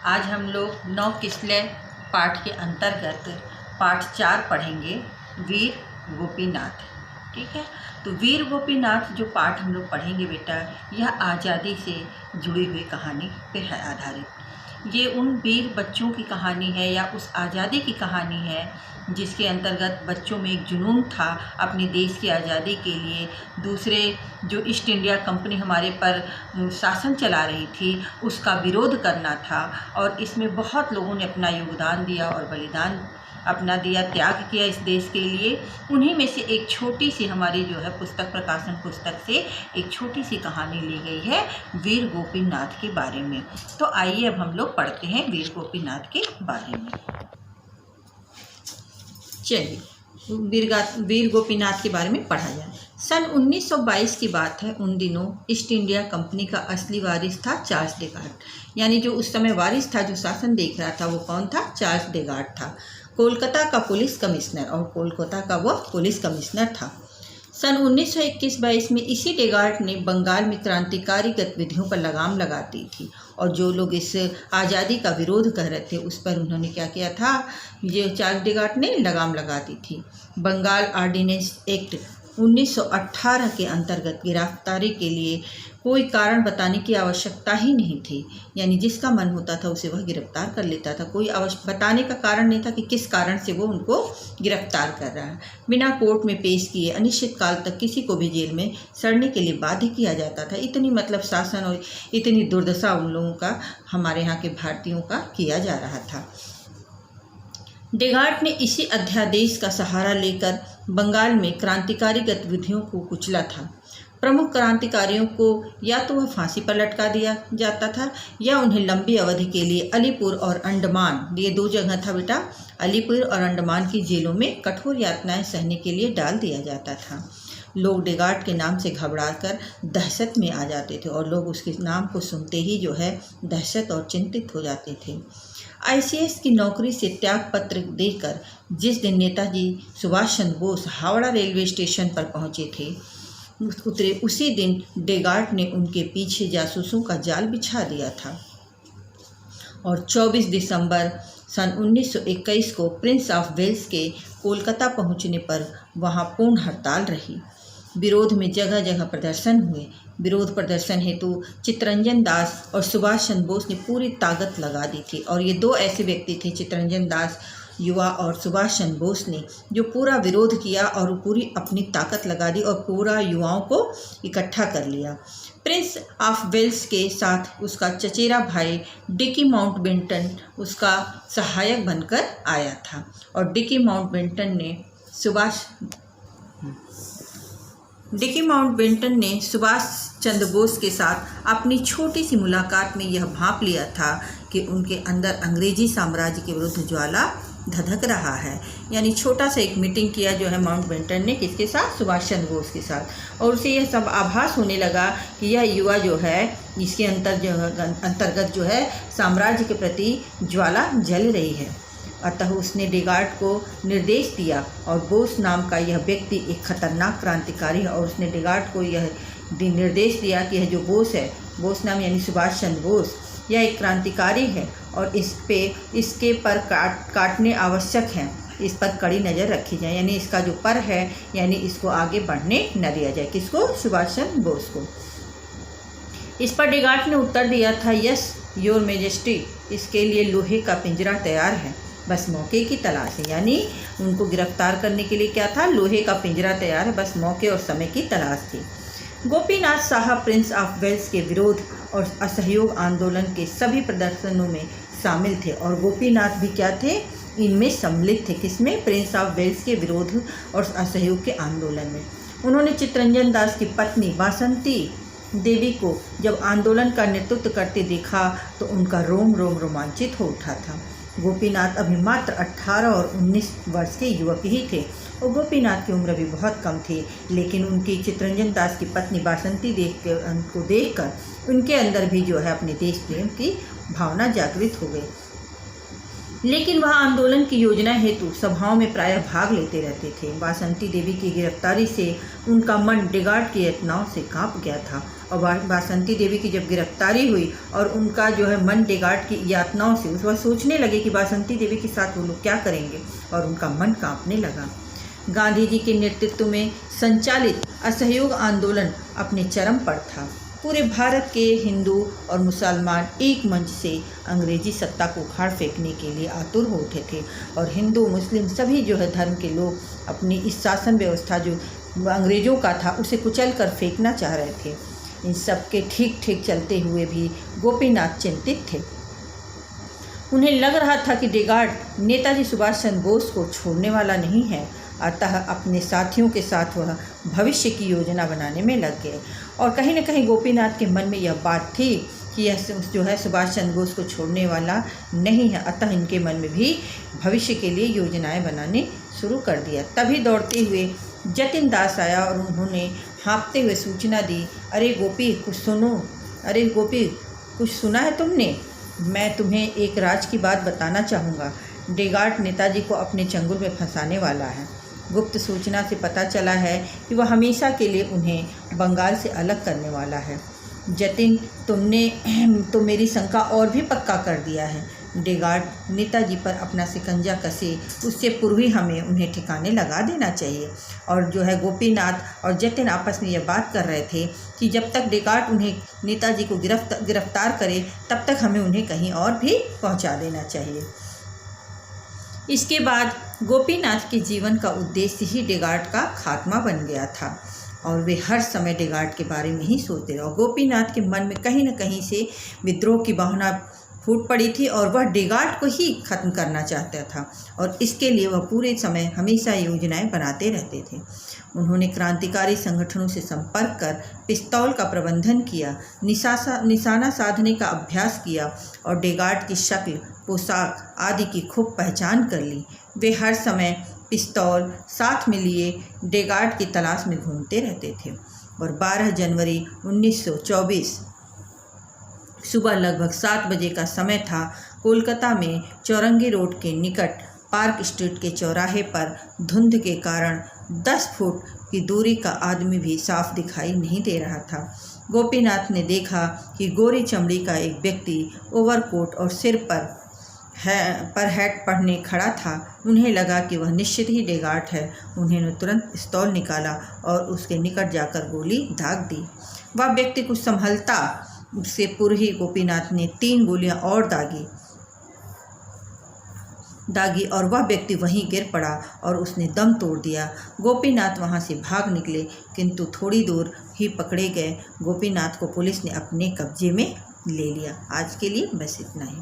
आज हम लोग 9 किस्ले पाठ के अंतर्गत पाठ 4 पढ़ेंगे, वीर गोपीनाथ। ठीक है, तो वीर गोपीनाथ जो पाठ हम लोग पढ़ेंगे बेटा, यह आज़ादी से जुड़ी हुई कहानी पे है आधारित। ये उन वीर बच्चों की कहानी है या उस आज़ादी की कहानी है जिसके अंतर्गत बच्चों में एक जुनून था अपने देश की आज़ादी के लिए। दूसरे जो ईस्ट इंडिया कंपनी हमारे पर शासन चला रही थी उसका विरोध करना था, और इसमें बहुत लोगों ने अपना योगदान दिया और बलिदान अपना दिया, त्याग किया इस देश के लिए। उन्हीं में से एक छोटी सी हमारी जो है पुस्तक, प्रकाशन पुस्तक से एक छोटी सी कहानी ली गई है वीर गोपीनाथ के बारे में। तो आइए अब हम लोग पढ़ते हैं वीर गोपीनाथ के बारे में। चलिए वीर गोपीनाथ के बारे में पढ़ा जाए। सन 1922 की बात है। उन दिनों ईस्ट इंडिया कंपनी का असली वारिस था चार्ल्स डेगार्ड, यानी जो उस समय वारिस था, जो शासन देख रहा था, वो कौन था? चार्ल्स डेगार्ड था, कोलकाता का पुलिस कमिश्नर, और कोलकाता का वो पुलिस कमिश्नर था। सन 1921-22 में इसी डेगार्ड ने बंगाल में क्रांतिकारी गतिविधियों पर लगाम लगा दी थी, और जो लोग इस आज़ादी का विरोध कर रहे थे उस पर उन्होंने क्या किया था? ये चार्ल्स डेगार्ड ने लगाम लगा दी थी। बंगाल ऑर्डिनेंस एक्ट 1918 के अंतर्गत गिरफ्तारी के लिए कोई कारण बताने की आवश्यकता ही नहीं थी, यानी जिसका मन होता था उसे वह गिरफ्तार कर लेता था। कोई बताने का कारण नहीं था कि किस कारण से वो उनको गिरफ्तार कर रहा है। बिना कोर्ट में पेश किए अनिश्चित काल तक किसी को भी जेल में सड़ने के लिए बाध्य किया जाता था। इतनी मतलब शासन और इतनी दुर्दशा उन लोगों का, हमारे यहाँ के भारतीयों का किया जा रहा था। डेगार्ड ने इसी अध्यादेश का सहारा लेकर बंगाल में क्रांतिकारी गतिविधियों को कुचला था। प्रमुख क्रांतिकारियों को या तो वह फांसी पर लटका दिया जाता था या उन्हें लंबी अवधि के लिए अलीपुर और अंडमान, ये 2 जगह था बेटा, अलीपुर और अंडमान की जेलों में कठोर यातनाएं सहने के लिए डाल दिया जाता था। लोग डेगार्ड के नाम से घबराकर दहशत में आ जाते थे, और लोग उसके नाम को सुनते ही जो है दहशत और चिंतित हो जाते थे। ICS की नौकरी से त्याग पत्र देकर जिस दिन नेताजी सुभाष चंद्र बोस हावड़ा रेलवे स्टेशन पर पहुंचे थे, उतरे उसी दिन डेगार्ड ने उनके पीछे जासूसों का जाल बिछा दिया था, और 24 दिसंबर सन 1921 को प्रिंस ऑफ वेल्स के कोलकाता पहुंचने पर वहां पूर्ण हड़ताल रही। विरोध में जगह जगह प्रदर्शन हुए। विरोध प्रदर्शन हेतु चित्तरंजन दास और सुभाष चंद्र बोस ने पूरी ताकत लगा दी थी, और ये 2 ऐसे व्यक्ति थे, चित्तरंजन दास युवा और सुभाष चंद्र बोस ने, जो पूरा विरोध किया और पूरी अपनी ताकत लगा दी और पूरा युवाओं को इकट्ठा कर लिया। प्रिंस ऑफ वेल्स के साथ उसका चचेरा भाई डिकी माउंटबेटन उसका सहायक बनकर आया था, और डिकी माउंटबेटन ने सुभाष चंद्र बोस के साथ अपनी छोटी सी मुलाकात में यह भांप लिया था कि उनके अंदर अंग्रेजी साम्राज्य के विरुद्ध ज्वाला धधक रहा है। यानी छोटा सा एक मीटिंग किया जो है माउंटबेटन ने, किसके साथ? सुभाष चंद्र बोस के साथ, और उसे यह सब आभास होने लगा कि यह युवा जो है इसके अंतर्गत जो है साम्राज्य के प्रति ज्वाला जल रही है। अतः उसने डेगार्ड को निर्देश दिया, और बोस नाम का यह व्यक्ति एक खतरनाक क्रांतिकारी है, और उसने डेगार्ड को यह निर्देश दिया कि यह जो बोस है, बोस नाम यानी सुभाष चंद्र बोस, यह एक क्रांतिकारी है और इसके पर काटने आवश्यक है, इस पर कड़ी नज़र रखी जाए, यानी इसका जो पर है, यानी इसको आगे बढ़ने न दिया जाए। किसको? सुभाष चंद्र बोस को। इस पर डेगार्ड ने उत्तर दिया था, यस योर मैजेस्टी, इसके लिए लोहे का पिंजरा तैयार है, बस मौके की तलाश है। यानी उनको गिरफ्तार करने के लिए क्या था? लोहे का पिंजरा तैयार है, बस मौके और समय की तलाश थी। गोपीनाथ साहब प्रिंस ऑफ वेल्स के विरोध और असहयोग आंदोलन के सभी प्रदर्शनों में शामिल थे, और गोपीनाथ भी क्या थे? इनमें सम्मिलित थे। किसमें? प्रिंस ऑफ वेल्स के विरोध और असहयोग के आंदोलन में। उन्होंने चित्तरंजन दास की पत्नी वासंती देवी को जब आंदोलन का नेतृत्व करते देखा तो उनका रोम रोम रोमांचित हो उठा था। गोपीनाथ अभी मात्र 18 और 19 वर्ष के युवक ही थे, और गोपीनाथ की उम्र भी बहुत कम थी, लेकिन उनकी चित्तरंजन दास की पत्नी वासंती देवी को देखकर उनके अंदर भी जो है अपने देश प्रेम की भावना जागृत हो गई। लेकिन वह आंदोलन की योजना हेतु सभाओं में प्रायः भाग लेते रहते थे। वासंती देवी की गिरफ्तारी से उनका मन डेगार्ड की यातनाओं से कांप गया था, और बासंती देवी की जब गिरफ्तारी हुई और उनका जो है मन डेगार्ड की यातनाओं से वह सोचने लगे कि बासंती देवी के साथ वो लोग क्या करेंगे, और उनका मन कांपने लगा। गांधी जी के नेतृत्व में संचालित असहयोग आंदोलन अपने चरम पर था। पूरे भारत के हिंदू और मुसलमान एक मंच से अंग्रेजी सत्ता को उखाड़ फेंकने के लिए आतुर हो उठे थे, और हिंदू मुस्लिम सभी जो है धर्म के लोग अपनी इस शासन व्यवस्था जो अंग्रेज़ों का था उसे कुचल कर फेंकना चाह रहे थे। इन सब के ठीक ठीक चलते हुए भी गोपीनाथ चिंतित थे। उन्हें लग रहा था कि डेगार्ड नेताजी सुभाष चंद्र बोस को छोड़ने वाला नहीं है, अतः अपने साथियों के साथ वह भविष्य की योजना बनाने में लग गए। और कहीं न कहीं गोपीनाथ के मन में यह बात थी कि यह जो है सुभाष चंद्र बोस को छोड़ने वाला नहीं है, अतः इनके मन में भी भविष्य के लिए योजनाएं बनाने शुरू कर दिया। तभी दौड़ते हुए जतिन दास आया और उन्होंने हाँफते हुए सूचना दी, अरे गोपी कुछ सुनो, अरे गोपी कुछ सुना है तुमने? मैं तुम्हें एक राज की बात बताना चाहूँगा। डेगार्ड नेताजी को अपने चंगुल में फंसाने वाला है। गुप्त सूचना से पता चला है कि वह हमेशा के लिए उन्हें बंगाल से अलग करने वाला है। जतिन, तुमने तो मेरी शंका और भी पक्का कर दिया है। डेगार्ड नेताजी पर अपना शिकंजा कसे, उससे पूर्व ही हमें उन्हें ठिकाने लगा देना चाहिए। और जो है गोपीनाथ और जतिन आपस में यह बात कर रहे थे कि जब तक डेगार्ड उन्हें नेताजी को गिरफ्तार करे तब तक हमें उन्हें कहीं और भी पहुंचा देना चाहिए। इसके बाद गोपीनाथ के जीवन का उद्देश्य ही डेगार्ड का खात्मा बन गया था, और वे हर समय डेगार्ड के बारे में ही सोचते रहे। और गोपीनाथ के मन में कहीं न कहीं से विद्रोह की भावना फूट पड़ी थी और वह डेगार्ड को ही ख़त्म करना चाहता था, और इसके लिए वह पूरे समय हमेशा योजनाएं बनाते रहते थे। उन्होंने क्रांतिकारी संगठनों से संपर्क कर पिस्तौल का प्रबंधन किया, निशाना साधने का अभ्यास किया और डेगार्ड की शक्ल, पोशाक आदि की खूब पहचान कर ली। वे हर समय पिस्तौल साथ में लिए डेगार्ड की तलाश में घूमते रहते थे। और 12 जनवरी 1924 सुबह लगभग 7 बजे का समय था। कोलकाता में चौरंगी रोड के निकट पार्क स्ट्रीट के चौराहे पर धुंध के कारण 10 फुट की दूरी का आदमी भी साफ दिखाई नहीं दे रहा था। गोपीनाथ ने देखा कि गोरी चमड़ी का एक व्यक्ति ओवरकोट और सिर पर हैट पहने खड़ा था। उन्हें लगा कि वह निश्चित ही डेगार्ड है। उन्होंने तुरंत पिस्तौल निकाला और उसके निकट जाकर गोली दाग दी। वह व्यक्ति कुछ संभलता उससे पूर्व ही गोपीनाथ ने 3 गोलियां और दागी और वह व्यक्ति वहीं गिर पड़ा और उसने दम तोड़ दिया। गोपीनाथ वहां से भाग निकले, किंतु थोड़ी दूर ही पकड़े गए। गोपीनाथ को पुलिस ने अपने कब्जे में ले लिया। आज के लिए बस इतना ही।